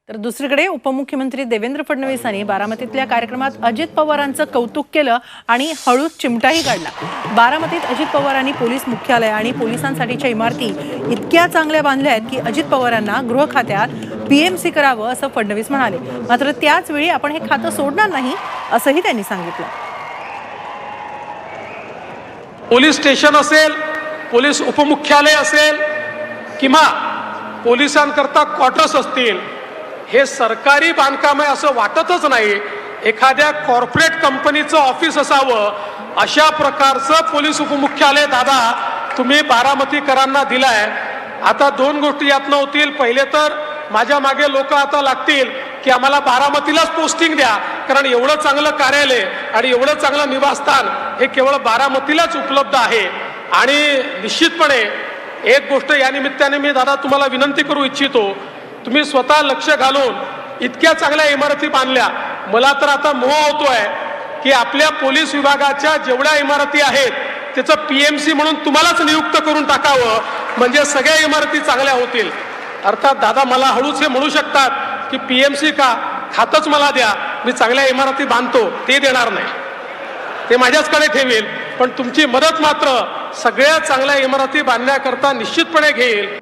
तर दुसरीकडे उपमुख्यमंत्री देवेंद्र फडणवीस यांनी बारामतीतल्या कार्यक्रमात अजित पवारांचं कौतुक केलं आणि हळूच चिमटाही काढला। बारामतीत अजित पवारांनी पोलीस मुख्यालय आणि पोलिसांसाठीच्या इमारती इतक्या चांगल्या बांधल्या आहेत की अजित पवारांना गृह खात्यात पीएमसी करावं असं फडणवीस म्हणाले। मात्र त्याच वेळी आपण हे खातं सोडणार नाही असंही त्यांनी सांगितलं। पोलीस स्टेशन असेल, पोलीस उपमुख्यालय असेल किंवा पोलिसांकरता क्वार्टर्स असतील, हे सरकारी बांधकाम आहे असं वाटतच नाही। एखाद्या कॉर्पोरेट कंपनीचं ऑफिस असावं अशा प्रकारचं पोलीस उपमुख्यालय दादा तुम्ही बारामतीकरांना दिलाय। आता दोन गोष्टी यातनं होतील। पहिले तर माझ्या मागे लोक आता लागतील की आम्हाला बारामतीलाच पोस्टिंग द्या, कारण एवढं चांगलं कार्यालय आणि एवढं चांगलं निवासस्थान हे केवळ बारामतीलाच उपलब्ध आहे। आणि निश्चितपणे एक गोष्ट या निमित्ताने मी दादा तुम्हाला विनंती करू इच्छितो, तुम्ही स्वतः लक्ष घालून इतक्या चांगल्या इमारती बांधल्या। मला तर आता मोह होतोय की आपल्या पोलीस विभागाच्या जेवढ्या इमारती आहेत त्याचं पीएमसी म्हणून तुम्हालाच नियुक्त करून टाकावं, म्हणजे सगळ्या इमारती चांगल्या होतील। अर्थात दादा मला हळूच हे म्हणू शकतात की पीएमसी का, खातच मला द्या, मी चांगल्या इमारती बांधतो, ते देणार नाही, ते माझ्याचकडे ठेवेल, पण तुमची मदत मात्र सगळ्या चांगल्या इमारती बांधण्याकरता निश्चितपणे घेईल।